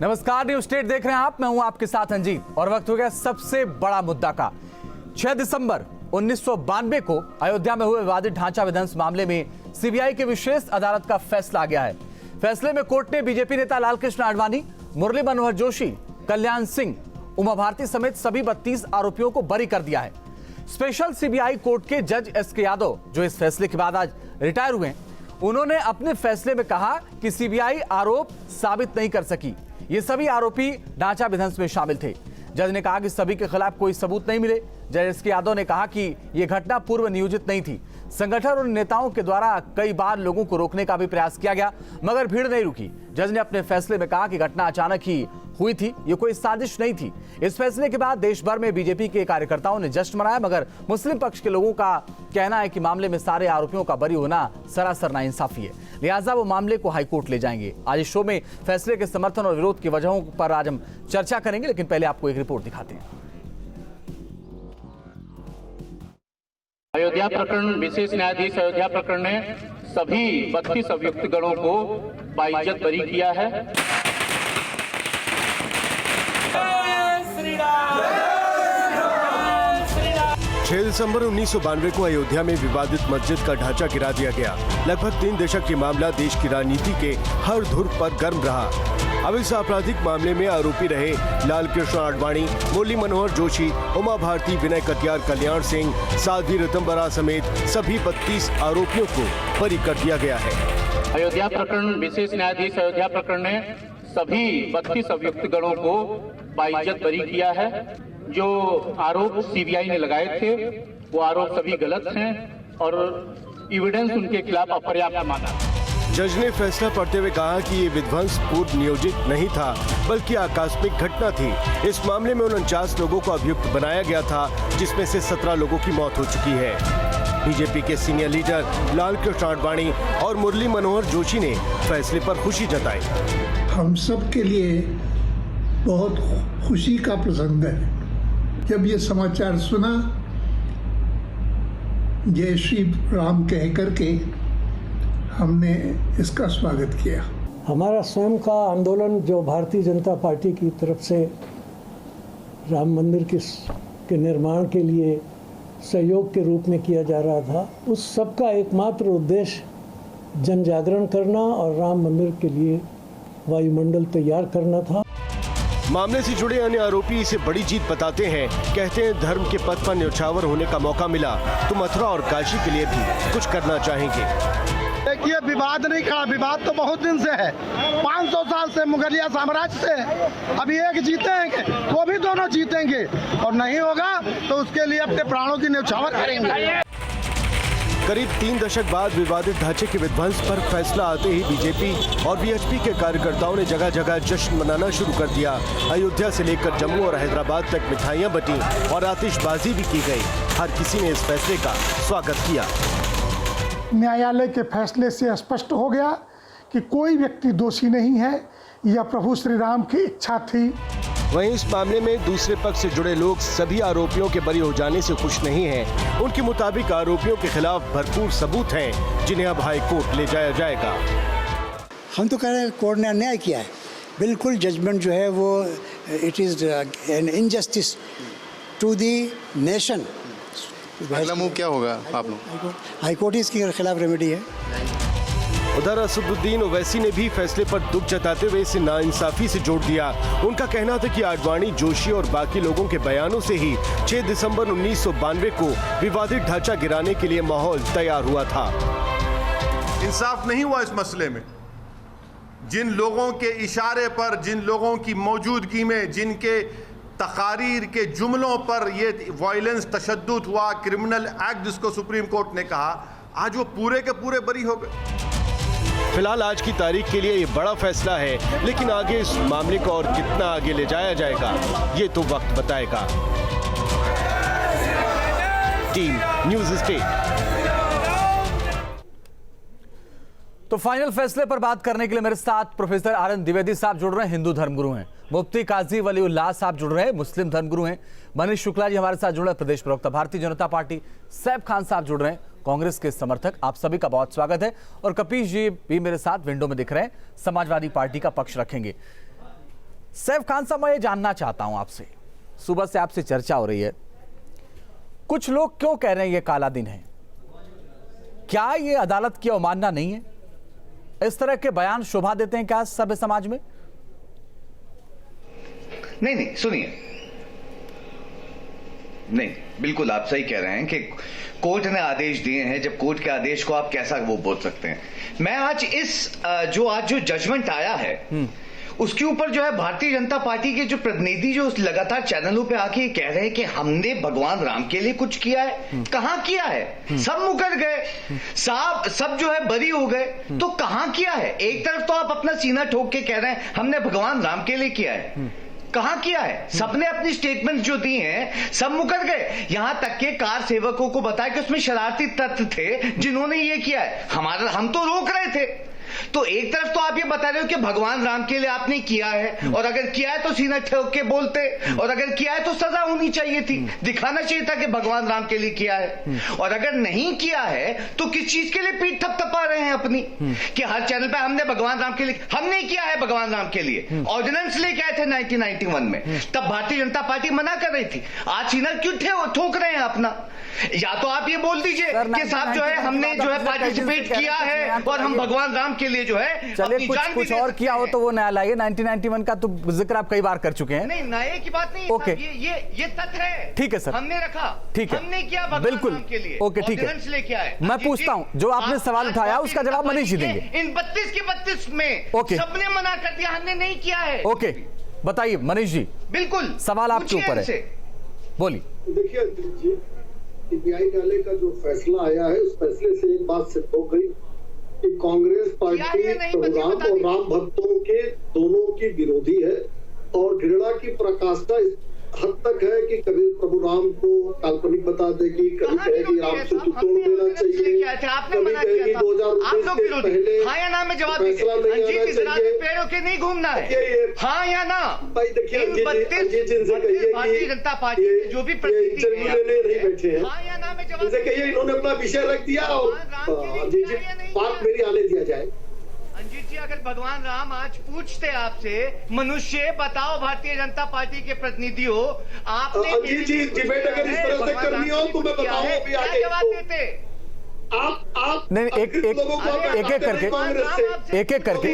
नमस्कार, news state देख रहे हैं आप। मैं हूं आपके साथ अंजीत और वक्त हो गया सबसे बड़ा मुद्दा का। 6 दिसंबर 1992 को अयोध्या में हुए विवादित ढांचा विध्वंस मामले में सीबीआई की विशेष अदालत का फैसला आ गया है। फैसले में कोर्ट ने बीजेपी नेता लालकृष्ण आडवाणी, मुरली मनोहर जोशी, कल्याण सिंह, उमा भारती समेत सभी 32 आरोपियों को बरी कर दिया है। स्पेशल सीबीआई कोर्ट के जज एस.के. यादव, जो इस फैसले के बाद आज रिटायर हुए, उन्होंने अपने फैसले में कहा कि सीबीआई आरोप साबित नहीं कर सकी। ये सभी आरोपी ढांचा विध्वंस में शामिल थे। जज ने कहा कि सभी के खिलाफ कोई सबूत नहीं मिले। जज एस.के. यादव ने कहा कि यह घटना पूर्व नियोजित नहीं थी। संगठन और नेताओं के द्वारा कई बार लोगों को रोकने का भी प्रयास किया गया, मगर भीड़ नहीं रुकी। जज ने अपने फैसले में कहा कि घटना अचानक ही हुई थी, ये कोई साजिश नहीं थी। इस फैसले के बाद देश भर में बीजेपी के कार्यकर्ताओं ने जश्न मनाया, मगर मुस्लिम पक्ष के लोगों का कहना है कि मामले में सारे आरोपियों का बरी होना सरासर नाइंसाफी है, लिहाजा वो मामले को हाईकोर्ट ले जाएंगे। आज इस शो में फैसले के समर्थन और विरोध की वजहों पर आज हम चर्चा करेंगे, लेकिन पहले आपको एक रिपोर्ट दिखाते हैं। अयोध्या प्रकरण, विशेष न्यायाधीश अयोध्या प्रकरण ने सभी 32 अभियुक्तगणों को बाइज्जत बरी किया है। 6 दिसंबर 1992 को अयोध्या में विवादित मस्जिद का ढांचा गिरा दिया गया। लगभग 3 दशक ये मामला देश की राजनीति के हर धुर पर गर्म रहा। अब इस आपराधिक मामले में आरोपी रहे लालकृष्ण आडवाणी, मुरली मनोहर जोशी, उमा भारती, विनय कटियार, कल्याण सिंह, साध्वी ऋतंबरा समेत सभी 32 आरोपियों को बरी कर दिया गया है। अयोध्या प्रकरण, विशेष न्यायाधीश अयोध्या प्रकरण ने सभी 32 अभियुक्तगणों को बाइज्जत बरी किया है। जो आरोप सीबीआई ने लगाए थे वो आरोप सभी गलत हैं और एविडेंस उनके खिलाफ अपर्याप्त माना। जज ने फैसला पढ़ते हुए कहा कि ये विध्वंस पूर्व नियोजित नहीं था, बल्कि आकस्मिक घटना थी। इस मामले में 49 लोगों को अभियुक्त बनाया गया था, जिसमें से 17 लोगों की मौत हो चुकी है। बीजेपी के सीनियर लीडर लालकृष्ण आडवाणी और मुरली मनोहर जोशी ने फैसले पर खुशी जताई। हम सब के लिए बहुत खुशी का प्रसंग है। जब ये समाचार सुना, जय श्री राम कह करके हमने इसका स्वागत किया। हमारा स्वयं का आंदोलन जो भारतीय जनता पार्टी की तरफ से राम मंदिर के निर्माण के लिए सहयोग के रूप में किया जा रहा था, उस सब का एकमात्र उद्देश्य जन जागरण करना और राम मंदिर के लिए वायुमंडल तैयार करना था। मामले से जुड़े अन्य आरोपी इसे बड़ी जीत बताते हैं। कहते हैं धर्म के पथ पर न्यौछावर होने का मौका मिला तो मथुरा और काशी के लिए भी कुछ करना चाहेंगे। देखिए, विवाद नहीं खड़ा, विवाद तो बहुत दिन से है, 500 साल से मुगलिया साम्राज्य से। अभी एक जीतेंगे वो भी दोनों जीतेंगे, और नहीं होगा तो उसके लिए अपने प्राणों की न्यौछावर करेंगे। करीब 3 दशक बाद विवादित ढांचे के विध्वंस पर फैसला आते ही बीजेपी और वीएचपी के कार्यकर्ताओं ने जगह जगह जश्न मनाना शुरू कर दिया। अयोध्या से लेकर जम्मू और हैदराबाद तक मिठाइयां बंटी और आतिशबाजी भी की गई। हर किसी ने इस फैसले का स्वागत किया। न्यायालय के फैसले से स्पष्ट हो गया कि कोई व्यक्ति दोषी नहीं है, यह प्रभु श्री राम की इच्छा थी। वहीं इस मामले में दूसरे पक्ष से जुड़े लोग सभी आरोपियों के बरी हो जाने से खुश नहीं हैं। उनके मुताबिक आरोपियों के खिलाफ भरपूर सबूत हैं, जिन्हें अब हाई कोर्ट ले जाया जाएगा। हम तो कह रहे हैं कोर्ट ने अन्याय किया है। बिल्कुल जजमेंट जो है वो it is an injustice to the nation. अगला मूव क्या होगा आप लोग? हाई कोर्ट ही इसके खिलाफ रेमेडी है। उधर असदुद्दीन ओवैसी ने भी फैसले पर दुख जताते हुए इसे नाइंसाफी से जोड़ दिया। उनका कहना था कि आडवाणी, जोशी और बाकी लोगों के बयानों से ही 6 दिसंबर 1992 को विवादित ढांचा गिराने के लिए माहौल तैयार हुआ था। इंसाफ नहीं हुआ इस मसले में। जिन लोगों के इशारे पर, जिन लोगों की मौजूदगी में, जिनके तकारीर के जुमलों पर ये वायलेंस, तशद्दुद हुआ, क्रिमिनल एक्ट जिसको सुप्रीम कोर्ट ने कहा, आज वो पूरे के पूरे बरी हो गए। फिलहाल आज की तारीख के लिए ये बड़ा फैसला है, लेकिन आगे इस मामले को और कितना आगे ले जाया जाएगा ये तो वक्त बताएगा। Team news state. तो फाइनल फैसले पर बात करने के लिए मेरे साथ प्रोफेसर आर.एन. द्विवेदी साहब जुड़ रहे हैं, हिंदू धर्मगुरु हैं। मुफ्ती काजी वलीउल्लाह साहब जुड़ रहे हैं, मुस्लिम धर्मगुरु हैं। मनीष शुक्ला जी हमारे साथ जुड़ रहे हैं, प्रदेश प्रवक्ता भारतीय जनता पार्टी। सैफ खान साहब जुड़ रहे हैं, कांग्रेस के समर्थक। आप सभी का बहुत स्वागत है। और कपीश जी भी मेरे साथ विंडो में दिख रहे हैं, समाजवादी पार्टी का पक्ष रखेंगे। सैफ खान साहब, मैं ये जानना चाहता हूं आपसे, सुबह से आपसे चर्चा हो रही है, कुछ लोग क्यों कह रहे हैं ये काला दिन है? क्या ये अदालत की अवमानना नहीं है? इस तरह के बयान शोभा देते हैं क्या सभ्य समाज में? नहीं, सुनिए, नहीं, बिल्कुल आप सही कह रहे हैं कि कोर्ट ने आदेश दिए हैं। जब कोर्ट के आदेश को आप कैसा वो बोल सकते हैं? मैं आज जो जजमेंट आया है उसके ऊपर जो है भारतीय जनता पार्टी के जो प्रतिनिधि जो लगातार चैनलों पे आके ये कह रहे हैं कि हमने भगवान राम के लिए कुछ किया है। कहां किया है? सब मुकर गए, सब जो है बरी हो गए, तो कहां किया है? एक तरफ तो आप अपना सीना ठोक के कह रहे हैं हमने भगवान राम के लिए किया है, कहां किया है? सबने अपनी स्टेटमेंट जो दी हैं सब मुकर गए। यहां तक के कार सेवकों को बताया कि उसमें शरारती तत्व थे जिन्होंने ये किया है। हम तो रोक रहे थे। तो एक तरफ तो आप ये बता रहे हो कि भगवान राम के लिए आपने किया है, और अगर किया है तो सीना ठोक के बोलते, और अगर किया है तो सजा होनी चाहिए थी, दिखाना चाहिए था कि भगवान राम के लिए किया है। और अगर नहीं किया है तो किस चीज के लिए पीठ थपथपा रहे हैं अपनी कि हर चैनल पे हमने भगवान राम के लिए, हमने किया है भगवान राम के लिए। ऑर्डिनेंस लेके आए थे 1991 में, तब भारतीय जनता पार्टी मना कर रही थी। आज सीना क्यों ठोक रहे हैं अपना? या तो आप ये बोल दीजिए कि साहब जो है हमने जो है पार्टिसिपेट किया है और हम भगवान राम के लिए जो है चलिए कुछ और किया हो तो वो नया लाइए। 1991 का तो जिक्र आप कई बार कर चुके हैं। नहीं, नए की बात नहीं। ओके, ये तथ्य है। ठीक है सर, हमने रखा, ठीक है, हमने किया भगवान बिल्कुल राम के लिए। ओके, ठीक है। लेके आए। मैं पूछता हूं, जो आपने सवाल उठाया उसका जवाब मनीष जी देंगे। इन 32 के 32 में ओके, सबने मना कर दिया, हमने नहीं किया है। ओके, बताइए मनीष जी। बिल्कुल, सवाल आपके ऊपर है, बोलिए। देखिए, सीबीआई न्यायालय का जो फैसला आया है उस फैसले से एक बात सिद्ध हो गई कि कांग्रेस पार्टी राम और राम भक्तों के दोनों की विरोधी है, और घृणा की पराकाष्ठा इस हद तक है कि कभी प्रभु राम को काल्पनिक बता देगी, कभी कहेगी राम से तोड़ देना चाहिए, कभी कहेगी 2019 के पहले फैसला नहीं आना चाहिए, के नहीं घूमना है। हाँ या ना? भाई देखिए, अजीत जी से कहिए कि जो भी इंटरव्यू लेने नहीं बैठे हैं, उनसे कहिए इन्होंने अपना विषय रख दिया और अजीत जी बात मेरी आने दिया जाए। अंजीत जी, अगर भगवान राम आज पूछते आपसे, मनुष्य बताओ भारतीय जनता पार्टी के प्रतिनिधि हो, आपने अंजीत जी डिबेट अगर इस तरह से करनी हो तो मैं बताऊं अभी आगे जवाब देते। आप नहीं, एक करके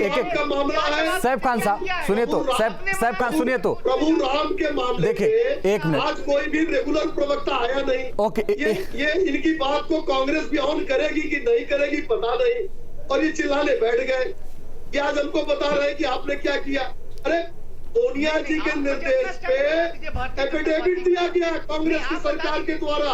सैफ खान साहब सुनिए तो, सैफ खान सुनिए तो। प्रभु राम के मामले देखिए, एक मिनट, आज कोई भी रेगुलर प्रवक्ता आया नहीं। ओके, ये इनकी बात को कांग्रेस बियॉन्ड करेगी कि नहीं करेगी पता नहीं, और ये चिल्लाने बैठ गए कि आज हमको बता रहे हैं कि आपने क्या किया। अरे सोनिया जी के निर्देश पे एफिडेविट दिया गया कांग्रेस की सरकार के द्वारा,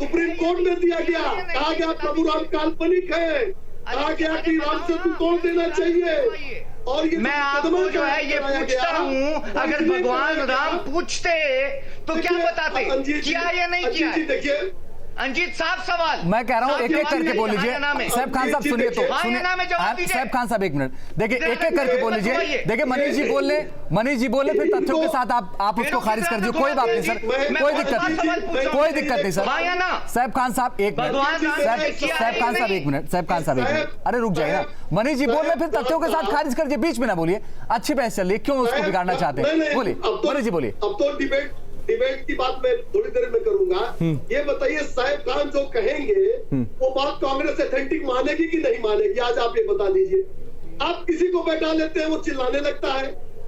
सुप्रीम कोर्ट में दिया गया, कहा गया प्रभु राम काल्पनिक है, कहा गया कि राम से तू तोड़ देना चाहिए। और ये मैं आपको जो है ये पूछता हूँ, अगर भगवान राम पूछते तो क्या बताते, किया या नहीं किया? देखिए अंजीत साहब, सवाल मैं कह रहा हूं, एक करके बोल लीजिए। सैफ खान साहब सुनिए तो, सैफ खान साहब एक मिनट, देखिए एक करके बोल लीजिए। देखिए मनीष जी बोल ले, फिर तथ्यों के साथ आप उसको खारिज कर दीजिए। कोई बात नहीं सर, कोई दिक्कत नहीं सर। सैफ खान साहब एक मिनट, सैफ खान साहब एक मिनट, अरे रुक जाइए ना। मनीष जी बोल रहे, फिर तथ्यों के साथ खारिज कर दीजिए, बीच में ना बोलिए। अच्छी बहस चल रही है, क्यों उसको बिगाड़ना चाहते हैं? बोलिए मनीष जी, बोलिए। अब तो डिबेट की बात मैं थोड़ी देर में करूंगा। ये बताइए सैफ खान जो कहेंगे वो बात कांग्रेस ऑथेंटिक मानेगी कि नहीं मानेगी? आज आप ये बता दीजिए। आप किसी को बैठा लेते हैं, वो चिल्लाने लगता है,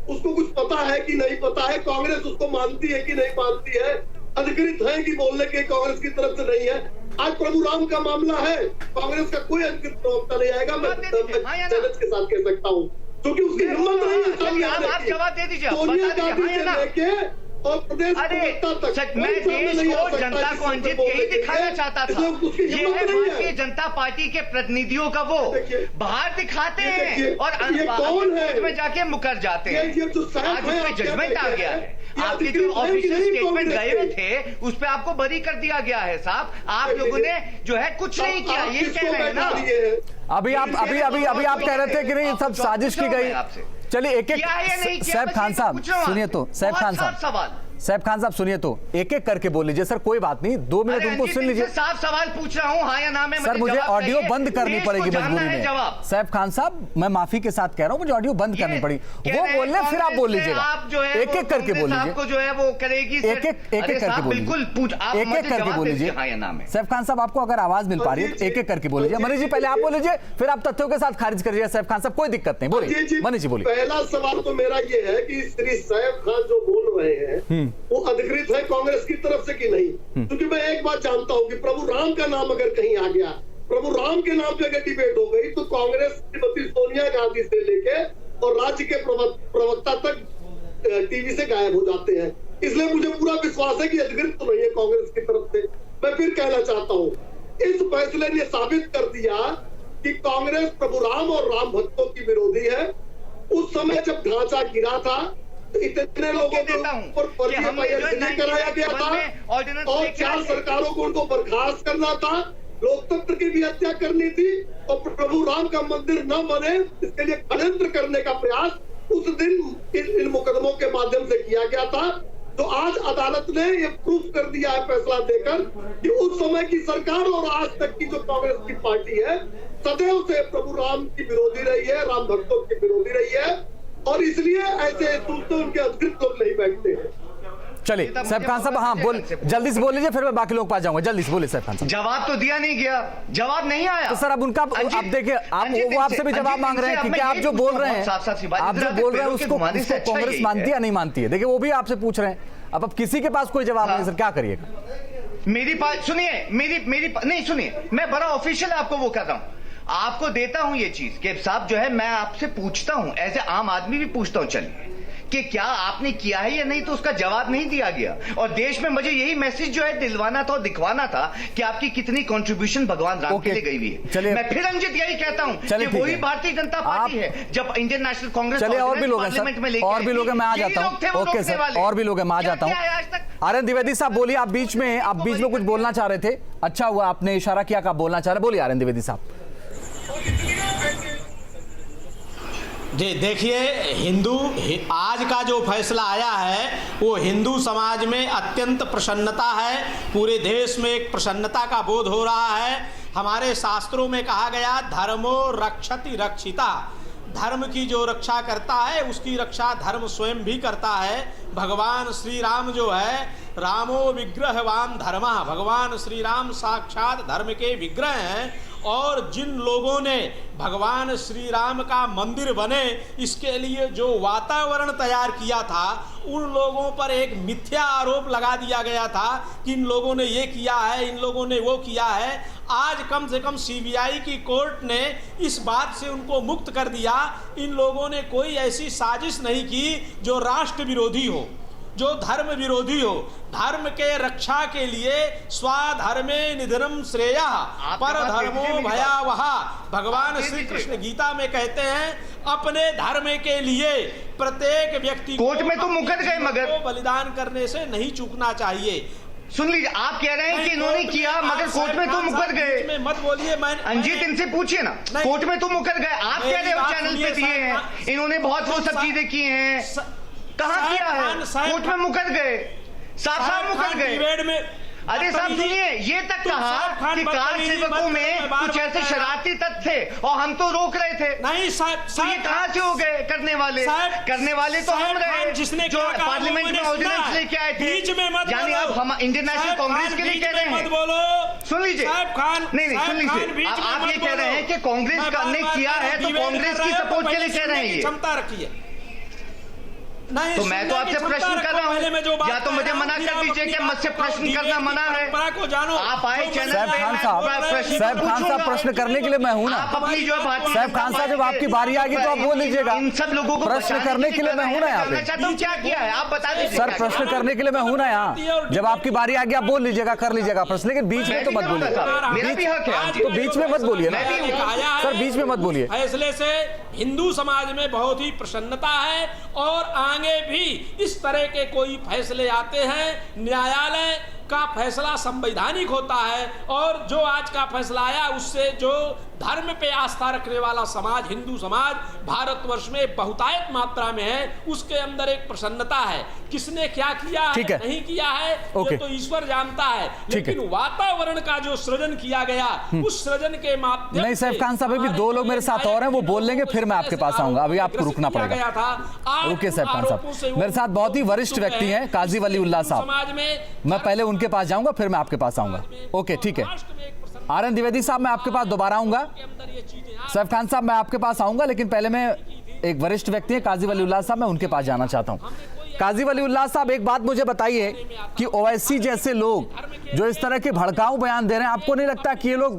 उसको कुछ पता है कि नहीं पता है, कांग्रेस उसको मानती है कि नहीं मानती है, अधिकृत है कि बोलने के कांग्रेस की तरफ से नहीं है। आज प्रभु राम का मामला है, कांग्रेस का कोई अधिकृत प्रवक्ता नहीं आएगा, मैं चैलेंज के साथ कह सकता हूँ, क्योंकि उसकी हिम्मत नहीं है सामने आने की। सोनिया गांधी से लेके और प्रदेश मैं देश को, जनता को अंजित यही दिखाना चाहता था। ये है भारतीय जनता पार्टी के प्रतिनिधियों का वो बाहर दिखाते हैं और में जाके मुकर जाते हैं। आज उसमें जजमेंट आ गया है, आपके जो ऑफिशियल स्टेटमेंट गए हुए थे उस पे आपको बरी कर दिया गया है। साहब, आप लोगों ने जो है कुछ नहीं किया, ये कह रहे हैं ना। अभी आप कह रहे थे कि नहीं सब साजिश की गई। चलिए एक सैफ खान साहब सुनिए तो, सैफ खान साहब सैफ खान साहब सुनिए तो एक एक करके बोल लीजिए। सर कोई बात नहीं, 2 मिनट उनको सुन लीजिए। साफ सवाल पूछ रहा हूं, हाँ या ना में। सर मुझे ऑडियो बंद करनी पड़ेगी मजबूरी में। सैफ खान साहब मैं माफी के साथ कह रहा हूं, मुझे ऑडियो बंद करनी पड़ी। वो बोल रहे फिर आप बोल लीजिएगा। एक एक करके बोल लीजिए। आपको जो है वो करेगी एक एक करके बोल लीजिए। एक एक करके बोल लीजिए। सैफ खान साहब आपको अगर आवाज मिल पा रही है तो एक एक करके बोल लीजिए। मनीष जी पहले आप बोल लीजिए, फिर आप तथ्यों के साथ खारिज करिए। सैफ खान साहब कोई दिक्कत नहीं, बोलिए मनीष जी बोलिए। पहला सवाल तो मेरा ये है कि श्री सैफ खान जो बोल रहे हैं वो अधिकृत है कांग्रेस की तरफ से कि नहीं? क्योंकि मैं एक बात जानता हूं कि प्रभु राम का नाम अगर कहीं आ गया, प्रभु राम के नाम पे अगर डिबेट हो गई तो कांग्रेस श्रीमती सोनिया गांधी से लेके और राज्य के प्रवक्ता तक टीवी से गायब हो जाते हैं। इसलिए मुझे पूरा विश्वास है कि अधिकृत तो नहीं है कांग्रेस की तरफ से। मैं फिर कहना चाहता हूँ, इस फैसले ने साबित कर दिया कि कांग्रेस प्रभु राम और राम भक्तों की विरोधी है। उस समय जब ढांचा गिरा था तो इतने लोगों के ऊपर फर्जी एफआईआर कराया गया था और 4 सरकारों को उनको बर्खास्त करना था, लोकतंत्र की भी हत्या करनी थी और प्रभु राम का मंदिर न बने इसके लिए षड्यंत्र करने का प्रयास उस दिन इन मुकदमों के माध्यम से किया गया था। तो आज अदालत ने ये प्रूफ कर दिया है फैसला देकर कि उस समय की सरकार और आज तक की जो कांग्रेस की पार्टी है सदैव से प्रभु राम की विरोधी रही है, राम भक्तों की विरोधी रही है और इसलिए ऐसे दूसरे उनके अधिकृत लोग नहीं बैठते हैं। चलिए सैफ खान साहब, हाँ बोल जल्दी से बोल लीजिए, फिर मैं बाकी लोग पास जाऊंगा। जल्दी से बोलिए सैफ खान साहब। जवाब तो दिया नहीं गया, जवाब नहीं आया। तो सर अब उनका आप देखिए, आप वो आपसे भी जवाब मांग रहे हैं कि क्या आप जो बोल रहे हैं, आप जो बोल रहे हैं उसको कांग्रेस मानती है या नहीं मानती है? देखिए वो भी आपसे पूछ रहे हैं। अब किसी के पास कोई जवाब नहीं सर, क्या करिएगा? मेरी बात सुनिए, मेरी नहीं सुनिए, मैं बड़ा ऑफिशियल आपको वो कर रहा हूं, आपको देता हूं ये चीज कि साहब जो है मैं आपसे पूछता हूं, एज ए आम आदमी भी पूछता हूं, चलिए कि क्या आपने किया है या नहीं, तो उसका जवाब नहीं दिया गया। और देश में मुझे यही मैसेज जो है दिलवाना था और दिखवाना था कि आपकी कितनी कंट्रीब्यूशन भगवान राम के लिए गई हुई है। मैं फिर रंजित यही कहता हूं कि वही भारतीय जनता पार्टी है जब इंडियन नेशनल कांग्रेस और भी लोग हैं सर, और भी लोग हैं, मैं आ जाता हूं। ओके सर, और भी लोग हैं, मैं आ जाता हूं। आर्यन द्विवेदी साहब बोलिए, आप बीच में कुछ बोलना चाह रहे थे। अच्छा हुआ आपने इशारा किया कि आप बोलना चाह रहे। बोलिए आर्यन द्विवेदी साहब। जी देखिए, आज का जो फैसला आया है वो हिंदू समाज में अत्यंत प्रसन्नता है। पूरे देश में एक प्रसन्नता का बोध हो रहा है। हमारे शास्त्रों में कहा गया धर्मो रक्षति रक्षिता, धर्म की जो रक्षा करता है उसकी रक्षा धर्म स्वयं भी करता है। भगवान श्री राम जो है, रामो विग्रहवान धर्मा, भगवान श्री राम साक्षात धर्म के विग्रह हैं। और जिन लोगों ने भगवान श्री राम का मंदिर बने इसके लिए जो वातावरण तैयार किया था, उन लोगों पर एक मिथ्या आरोप लगा दिया गया था कि इन लोगों ने ये किया है, इन लोगों ने वो किया है। आज कम से कम सीबीआई की कोर्ट ने इस बात से उनको मुक्त कर दिया। इन लोगों ने कोई ऐसी साजिश नहीं की जो राष्ट्र विरोधी हो, जो धर्म विरोधी हो। धर्म के रक्षा के लिए स्वाधर्मे निधनम श्रेयः पर धर्मो भयावह, भगवान श्री कृष्ण गीता में कहते हैं अपने धर्म के लिए प्रत्येक व्यक्ति कोर्ट में तो मुकर गए मगर बलिदान करने से नहीं चूकना चाहिए। सुन लीजिए, आप कह रहे हैं कि इन्होंने किया मगर कोर्ट में तो मुकर गए। मत बोलिए, अंजीत इनसे पूछिए ना, कोर्ट में तो मुकर गए। आप कह रहे हो चैनल पे दिए हैं, इन्होंने बहुत वो सब चीजें की हैं, कहाँ किया है? कोर्ट में मुकर गए, साफ मुकर गए। अरे साहब सुनिए, ये तक कहा कि कार सेवकों में कुछ ऐसे शरारती तत्व थे और हम तो रोक रहे थे। नहीं साहब, तो ये कहाँ से हो गए करने वाले तो हम रहे, जिसने जो पार्लियामेंट में ऑर्डिनेंस लेके आए थे। यानी अब हम इंडियन नेशनल कांग्रेस के लिए कह रहे हैं। सुन लीजिए, नहीं सुन लीजिए, आप ये कह रहे हैं कि कांग्रेस ने किया है तो कांग्रेस की सपोर्ट के लिए कह रहे हैं। क्षमता रखिए। तो मैं तो आपसे प्रश्न कर रहा हूँ, या तो मुझे मना कर दीजिए कि मुझसे प्रश्न करना मना है। आप आए चैनल सैफ खान साहब प्रश्न करने के लिए मैं हूँ ना। अपनी जो बात सैफ खान साहब जब आपकी बारी आएगी तो आप बोल लीजिएगा। इन सब लोगों को प्रश्न करने के लिए मैं हूँ ना यहाँ पे। क्या किया है आप बता दीजिए सर, प्रश्न करने के लिए मैं हूँ ना यहाँ। जब आपकी बारी आएगी आप बोल लीजिएगा, कर लीजिएगा प्रश्न, लेकिन बीच में तो मत बोलिए। तो बीच में मत बोलिए ना सर, बीच में मत बोलिए। फैसले से हिंदू समाज में बहुत ही प्रसन्नता है और आगे भी इस तरह के कोई फैसले आते हैं न्यायालय का फैसला संवैधानिक होता है, और जो आज का फैसला आया उससे जो धर्म पे आस्था रखने वाला समाज, हिंदू समाज भारतवर्ष में बहुतायत मात्रा में है, उसके अंदर एक प्रसन्नता है। किसने क्या किया है, नहीं किया है, ये तो ईश्वर जानता है, लेकिन वातावरण का जो सृजन किया गया उस सृजन के माध्यम नहीं सैफ खान साहब, अभी 2 लोग मेरे साथ और हैं, वो बोल लेंगे फिर मैं आपके पास आऊंगा, अभी आपको रुकना पड़ेगा। ओके सैफ खान साहब, मेरे साथ बहुत ही वरिष्ठ व्यक्ति हैं काजी वलीउल्लाह साहब, मैं पहले उनके पास जाऊंगा फिर मैं आपके पास आऊंगा। ओके ठीक है, आर.एन. द्विवेदी साहब मैं आपके पास दोबारा आऊंगा, सैफ खान साहब मैं आपके पास आऊंगा, लेकिन पहले मैं एक वरिष्ठ व्यक्ति है काजी वलीउल्लाह साहब, मैं उनके पास जाना चाहता हूं। काजी वलीउल्लाह साहब, एक बात मुझे बताइए कि ओवैसी जैसे लोग जो इस तरह के भड़काऊ बयान दे रहे हैं, आपको नहीं लगता कि ये लोग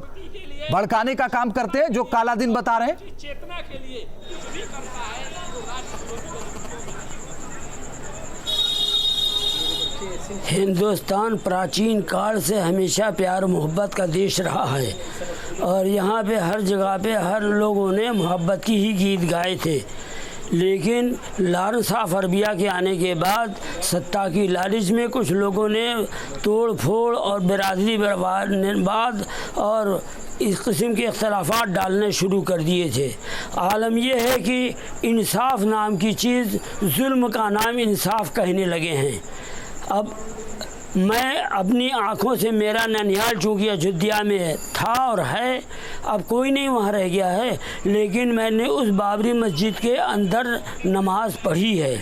भड़काने का काम करते हैं, जो काला दिन बता रहे हैं? चेतना के लिए कुछ भी करता है हिंदुस्तान प्राचीन काल से हमेशा प्यार मोहब्बत का देश रहा है, और यहाँ पे हर जगह पे हर लोगों ने मोहब्बत की ही गीत गाए थे। लेकिन लॉरेंस ऑफ अरबिया के आने के बाद सत्ता की लालच में कुछ लोगों ने तोड़ फोड़ और बिरादरी बर्बाद और इस किस्म के इख्तलाफात डालने शुरू कर दिए थे। आलम यह है कि इंसाफ नाम की चीज़ जुल्म का नाम इंसाफ कहने लगे हैं। अब मैं अपनी आँखों से, मेरा ननिहाल चूँकि अयोध्या में था और है, अब कोई नहीं वहाँ रह गया है, लेकिन मैंने उस बाबरी मस्जिद के अंदर नमाज पढ़ी है।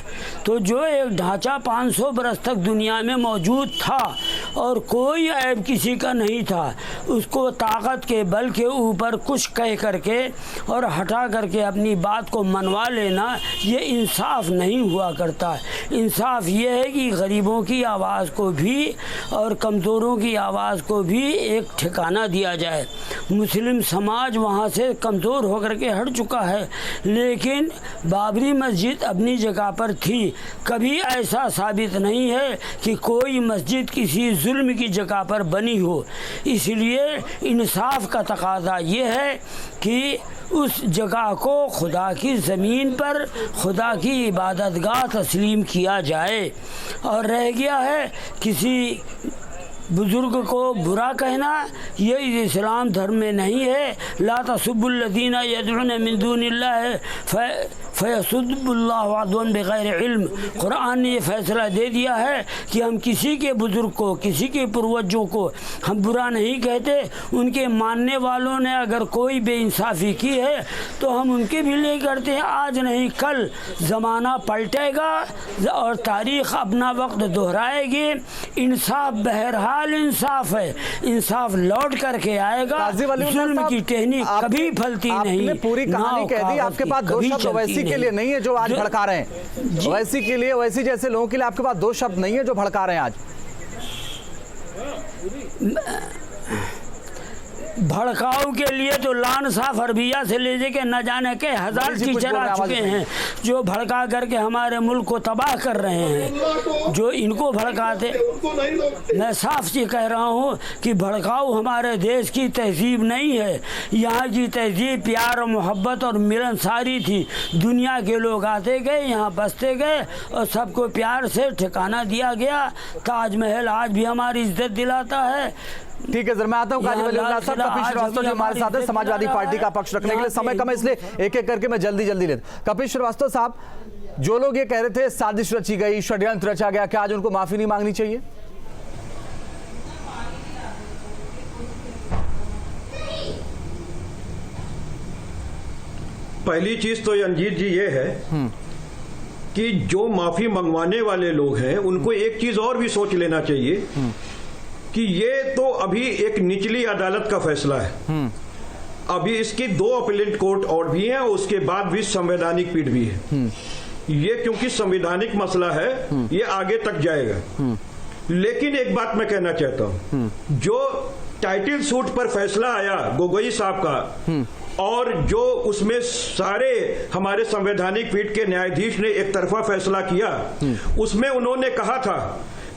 तो जो एक ढांचा 500 बरस तक दुनिया में मौजूद था और कोई ऐब किसी का नहीं था, उसको ताकत के बल के ऊपर कुछ कह करके और हटा करके अपनी बात को मनवा लेना, ये इंसाफ नहीं हुआ करता। इंसाफ ये है कि गरीबों की आवाज़ को भी और कमज़ोरों की आवाज़ को भी एक ठिकाना दिया जाए। मुस्लिम समाज वहाँ से कमज़ोर होकर के हट चुका है, लेकिन बाबरी मस्जिद अपनी जगह पर थी। कभी ऐसा साबित नहीं है कि कोई मस्जिद किसी जुल्म की जगह पर बनी हो। इसलिए इंसाफ का तकाज़ा ये है कि उस जगह को खुदा की ज़मीन पर खुदा की इबादतगाह तस्लीम किया जाए। और रह गया है किसी बुज़ुर्ग को बुरा कहना, ये इस्लाम धर्म में नहीं है। ला तसुब्बुल्लज़ीना यदउना मिन दूनिल्लाह फयसुब्बुल्लाह अदवन बिगैर इल्म। कुरान ने ये फैसला दे दिया है कि हम किसी के बुज़ुर्ग को, किसी के पूर्वजों को हम बुरा नहीं कहते। उनके मानने वालों ने अगर कोई बेइंसाफ़ी की है तो हम उनके भी लिए करते हैं। आज नहीं कल ज़माना पलटेगा और तारीख़ अपना वक्त दोहराएगी। इंसाफ बहरहाल इंसाफ है, इंसाफ लौट करके आएगा। जुल्म की टहनी कभी फलती नहीं। आपने पूरी कहानी कह दी। आपके पास दो शब्द ओवैसी के लिए नहीं है जो आज भड़का रहे हैं। ओवैसी के लिए, ओवैसी जैसे लोगों के लिए आपके पास दो शब्द नहीं है जो भड़का रहे हैं आज। भड़काऊ के लिए तो लान साफ अरबिया से ले के न जाने के हजार टीचर आ चुके हैं जो भड़का करके हमारे मुल्क को तबाह कर रहे हैं। जो इनको भड़काते, मैं साफ से कह रहा हूँ कि भड़काऊ हमारे देश की तहजीब नहीं है। यहाँ की तहजीब प्यार और मोहब्बत और मिलनसारी थी। दुनिया के लोग आते गए, यहाँ बसते गए और सबको प्यार से ठिकाना दिया गया। ताजमहल आज भी हमारी इज्जत दिलाता है। ठीक है सर, मैं आता हूँ काजी वलीउल्लाह साहब। कपिल श्रीवास्तव जो हमारे साथ है समाजवादी पार्टी का पक्ष रखने के लिए, समय कम है इसलिए एक एक करके मैं जल्दी लेता। कपिल श्रीवास्तव साहब, जो लोग ये कह रहे थे साजिश रची गई, षड्यंत्र रचा गया, क्या आज उनको माफी नहीं मांगनी चाहिए? पहली चीज तो रंजीत जी ये है कि जो माफी मंगवाने वाले लोग हैं उनको एक चीज और भी सोच लेना चाहिए कि ये तो अभी एक निचली अदालत का फैसला है। अभी इसकी 2 अपीलेट कोर्ट और भी हैं और उसके बाद भी संवैधानिक पीठ भी है। ये क्योंकि संवैधानिक मसला है, ये आगे तक जाएगा। लेकिन एक बात मैं कहना चाहता हूं, जो टाइटल सूट पर फैसला आया गोगोई साहब का और जो उसमें सारे हमारे संवैधानिक पीठ के न्यायाधीश ने एक तरफा फैसला किया, उसमें उन्होंने कहा था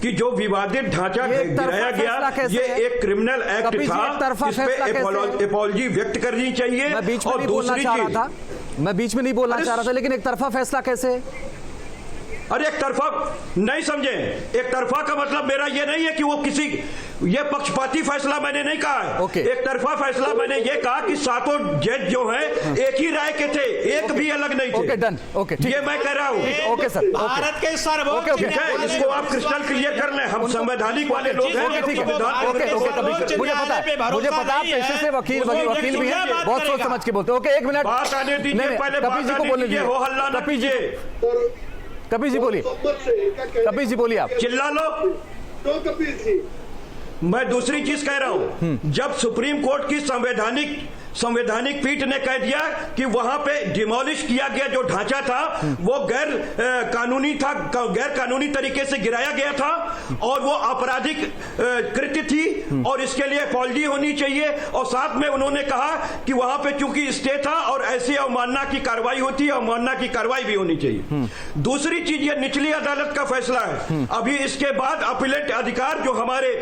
कि जो विवादित ढांचा गिराया गया ये एक क्रिमिनल एक्ट था, इस पे अपॉलजी व्यक्त करनी चाहिए। मैं बीच में नहीं बोलना चाह रहा था, लेकिन एक तरफा फैसला कैसे? अरे एक तरफा नहीं समझे, एक तरफा का मतलब मेरा ये नहीं है कि वो किसी, ये पक्षपाती फैसला मैंने नहीं कहा है। एक तरफा फैसला मैंने ये कहा कि सातों जज जो हैं एक ही राय के थे, एक भी अलग नहीं थे। ओके डन, ओके ये मैं कह रहा हूँ। ओके सर, भारत के सर्वोच्च ठीक है, इसको आप क्रिस्टल क्लियर कर लें। हम संवैधानिक वाले लोग हैं। ठीक है, ओके, मुझे पता है पेशे से वकील भी हैं, बहुत सोच समझ के बोलते हैं। ओके, एक मिनट बात आने दीजिए, पहले कपिल जी को बोलने दीजिए। हो हल्ला ना कीजिए। कपिल जी बोलिए, कपिल जी बोलिए, आप चिल्ला लो। तो कपिल जी, मैं दूसरी चीज कह रहा हूं, जब सुप्रीम कोर्ट की संवैधानिक पीठ ने कह दिया कि वहां पे डिमोलिश किया गया जो ढांचा था वो गैर कानूनी तरीके से गिराया गया था और वो आपराधिक कृत्य थी और इसके लिए अपॉलजी होनी चाहिए। और साथ में उन्होंने कहा कि वहां पे चूंकि स्टे था और ऐसी अवमानना की कार्रवाई होती है, अवमानना की कार्रवाई भी होनी चाहिए। दूसरी चीज ये निचली अदालत का फैसला है। अभी इसके बाद अपीलेट अधिकार जो हमारे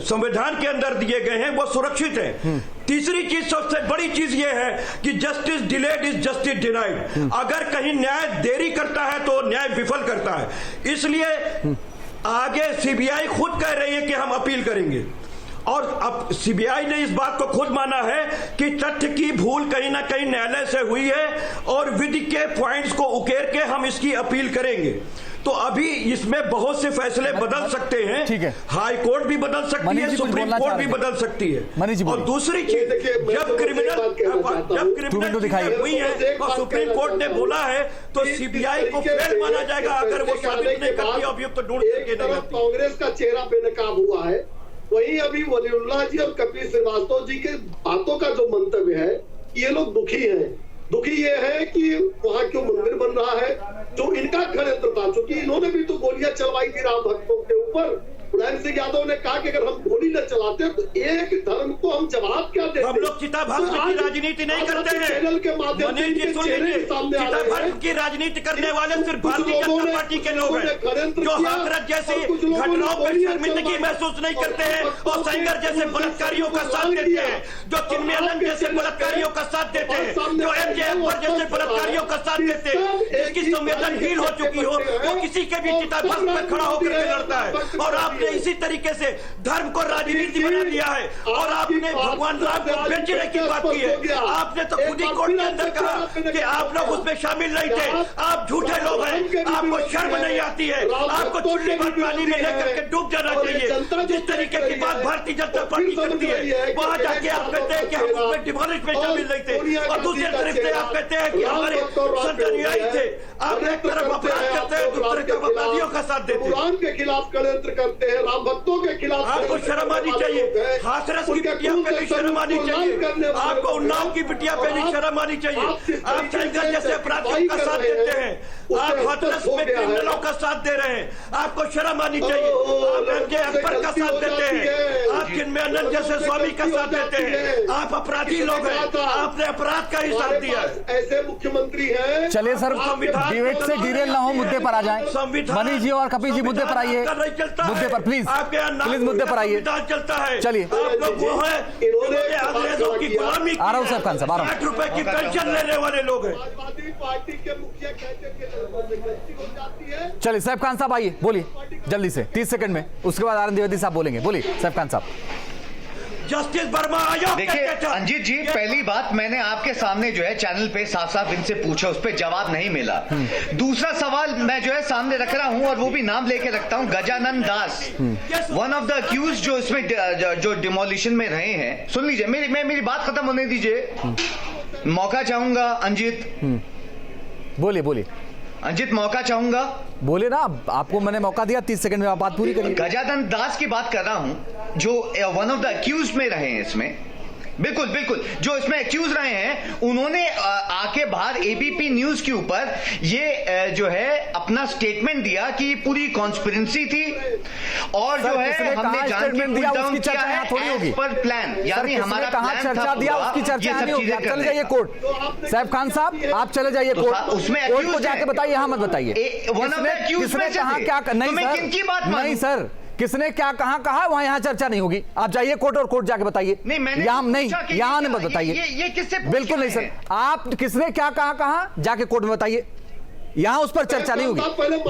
संविधान के अंदर दिए गए हैं वो सुरक्षित है। तीसरी चीज, सबसे बड़ी चीज ये है कि justice delayed is justice denied. अगर कहीं न्याय देरी करता है तो न्याय विफल करता है। इसलिए आगे सीबीआई खुद कह रही है कि हम अपील करेंगे और अब सीबीआई ने इस बात को खुद माना है कि तथ्य की भूल कहीं ना कहीं न्यायालय से हुई है और विधि के पॉइंट्स को उकेर के हम इसकी अपील करेंगे। तो अभी इसमें बहुत से फैसले बदल सकते हैं। ठीक है, हाई कोर्ट भी बदल सकती है, सुप्रीम कोर्ट भी बदल सकती है। और दूसरी चीज, जब क्रिमिनल हुई है और सुप्रीम कोर्ट ने बोला है तो सीबीआई को फेल माना जाएगा अगर वो साबित नहीं करती अभियुक्त ढूंढ सके। कांग्रेस का चेहरा बेनकाब हुआ है, वहीं अभी वलीउल्लाह जी और कपिल श्रीवास्तव जी के बातों का जो मंतव्य है, ये लोग दुखी हैं। दुखी ये है कि वहां क्यों मंदिर बन रहा है, जो इनका षड्यंत्र था। क्योंकि इन्होंने भी तो गोलियां चलवाई थी राम भक्तों के ऊपर। मुलायम सिंह यादव ने कहा कि अगर हम गोली न चलाते तो एक धर्म को हम जवाब क्या देते। हम लोग चिता भस्म की राजनीति नहीं करते हैं। चैनल के माध्यम से चिता भस्म की राजनीति करने वाले सिर्फ भारतीय जनता पार्टी के लोग हैं जो हाथरस जैसी घटनाओं पर शर्मिंदगी महसूस नहीं करते हैं और सेंगर जैसे बलात्कारियों का साथ देते हैं, जो चिन्मयानंद जैसे बलात्कारियों का साथ देते हैं, जो एमजे अकबर जैसे बलात्कारियों का साथ देते हैं। जिसकी संवेदनहीन हो चुकी हो वो किसी के भी चिता भस्म पर खड़ा होकर के लड़ता है। और आपने इसी तरीके से धर्म को राजनीति बना दिया है और आपने भगवान राम को बेचने की बात की है। आपने तो खुद ही कोर्ट के अंदर कहा कि आप लोग उसमें शामिल नहीं थे। आप झूठे लोग हैं, आपको शर्म नहीं आती है। आपको चुल्ली भर पानी में लेकर के डूब जाना चाहिए। जिस तरीके की बात भारतीय जनता पार्टी करती है, वहां जाके आप कहते हैं कि हम उसमें डिमोलिश में शामिल नहीं थे और दूसरी तरफ से आप कहते हैं कि हमारे संत अनुयायी थे। आप एक तरफ अपराध करते हैं, दूसरी तरफ अपराधियों का साथ देते हैं, कुरान के खिलाफ षड्यंत्र करते हैं, राम भक्तों के खिलाफ। आपको शर्म आनी चाहिए। हाथरस की बिटिया पे भी शर्म आनी चाहिए। आपको उन्नाव की बिटिया पे भी शर्म आनी चाहिए। आप सेंगर जैसे अपराधियों का साथ देते हैं, आप हाथरस में क्रिमिनलों का साथ दे रहे हैं, आपको शर्म आनी चाहिए। आप एमजे अकबर का साथ देते हैं, आप चिन्मयानंद जैसे स्वामी का साथ देते हैं। आप अपराधी लोग हैं, आपने अपराध का ही साथ दिया है। ऐसे मुख्यमंत्री हैं। चलिए सर, डिबेट से डिरेल ना हो, मुद्दे पर आ जाएं। मनीष जी और कपिल जी मुद्दे पर आइए, मुद्दे पर प्लीज प्लीज मुद्दे पर आइए। चलता है, चलिए आप लोग वो है इन्होंने अंग्रेजों की गुलामी की। आ रहा हूँ सर खान साहब, आ रहा हूँ। 60 रुपए की पेंशन लेने वाले लोग हैं। समाजवादी पार्टी के मुखिया कहते हैं हो जाती है। चलिए सैफ खान साहब आइए, बोलिए जल्दी से 30 सेकंड में, उसके बाद आनंद द्विवेदी साहब बोलेंगे। बोलिए सैफ खान साहब। जस्टिस वर्मा आयोग। देखिए अंजित जी, पहली बात मैंने आपके सामने जो है चैनल पे साफ साफ इनसे पूछा, उस पर जवाब नहीं मिला। दूसरा सवाल मैं जो है सामने रख रहा हूं और वो भी नाम लेके रखता हूं, गजानन दास, वन ऑफ द अक्यूज जो इसमें जो डिमोलिशन में रहे हैं। सुन लीजिए, मेरी बात खत्म होने दीजिए। मौका चाहूंगा अंजित। बोलिए बोलिए अंजित, मौका चाहूंगा। बोले ना, आपको मैंने मौका दिया, 30 सेकंड में आप बात पूरी करिए। गजानन दास की बात कर रहा हूं जो वन ऑफ द अक्यूज में रहे हैं इसमें। बिल्कुल बिल्कुल, जो इसमें एक्यूज रहे हैं, उन्होंने आके बाहर एबीपी न्यूज के ऊपर ये जो है अपना स्टेटमेंट दिया कि पूरी कॉन्स्पिरेंसी थी और जो है हमने जान के पुल डाउन किया है एज पर प्लान। यानी हमारा प्लान चर्चा दिया, उसकी चर्चा नहीं होगी। चले जाइए कोर्ट। सैफ खान साहब आप चले जाइए कोर्ट, उसमें कोर्ट को जाके बताइए, यहाँ मत बताइए किसने कहा क्या। नहीं सर, किसने क्या कहा वहां यहाँ चर्चा नहीं होगी। आप जाइए कोर्ट और कोर्ट जाके बताइए। नहीं, मैंने यहाँ नहीं बताइए। ये किससे बिल्कुल नहीं सर, आप किसने क्या कहा जाके कोर्ट में बताइए। यहाँ उस पर चर्चा नहीं होगी।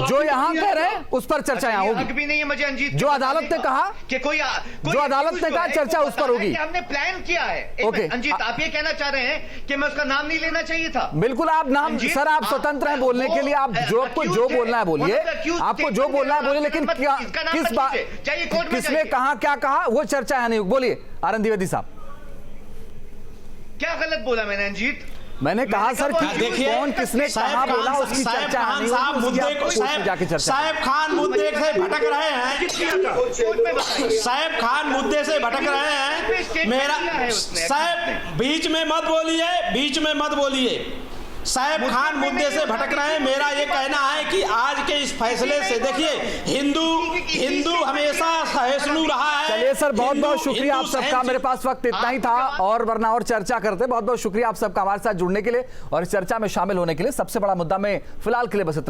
जो यहाँ कह रहे हैं उस पर चर्चा यहाँ होगी। भी नहीं है मुझे अंजीत जो अदालत ने कहा कि कोई जो अदालत ने कहा चर्चा उस पर होगी। हमने प्लान किया है। ओके अंजीत, आप ये कहना चाह रहे हैं कि मैं उसका नाम नहीं लेना चाहिए था? बिल्कुल, आप नाम सर, आप स्वतंत्र हैं बोलने के लिए। आप जो आपको जो बोलना है बोलिए, आपको जो बोलना है बोलिए, लेकिन किस बात, किसने कहा, क्या कहा, वो चर्चा है नहीं। बोलिए आनंद द्विवेदी साहब, क्या गलत बोला मैंने अंजीत? मैंने कहा सर कि कौन किसने कहा बोला उसकी चर्चा नहीं होगी। साहेब खान मुद्दे से भटक रहे हैं, साहेब खान मुद्दे से भटक रहे हैं। मेरा साहब बीच में मत बोलिए, बीच में मत बोलिए। साहेब खान मुद्दे से भटक रहे हैं। मेरा ये कहना है कि आज के इस फैसले से देखिए, हिंदू हमेशा सहिष्णु रहा है। चलिए सर, बहुत बहुत शुक्रिया आप सबका। मेरे पास वक्त इतना ही था, और वरना और चर्चा करते। बहुत बहुत शुक्रिया आप सबका हमारे साथ जुड़ने के लिए और इस चर्चा में शामिल होने के लिए। सबसे बड़ा मुद्दा में फिलहाल के लिए बस इतना।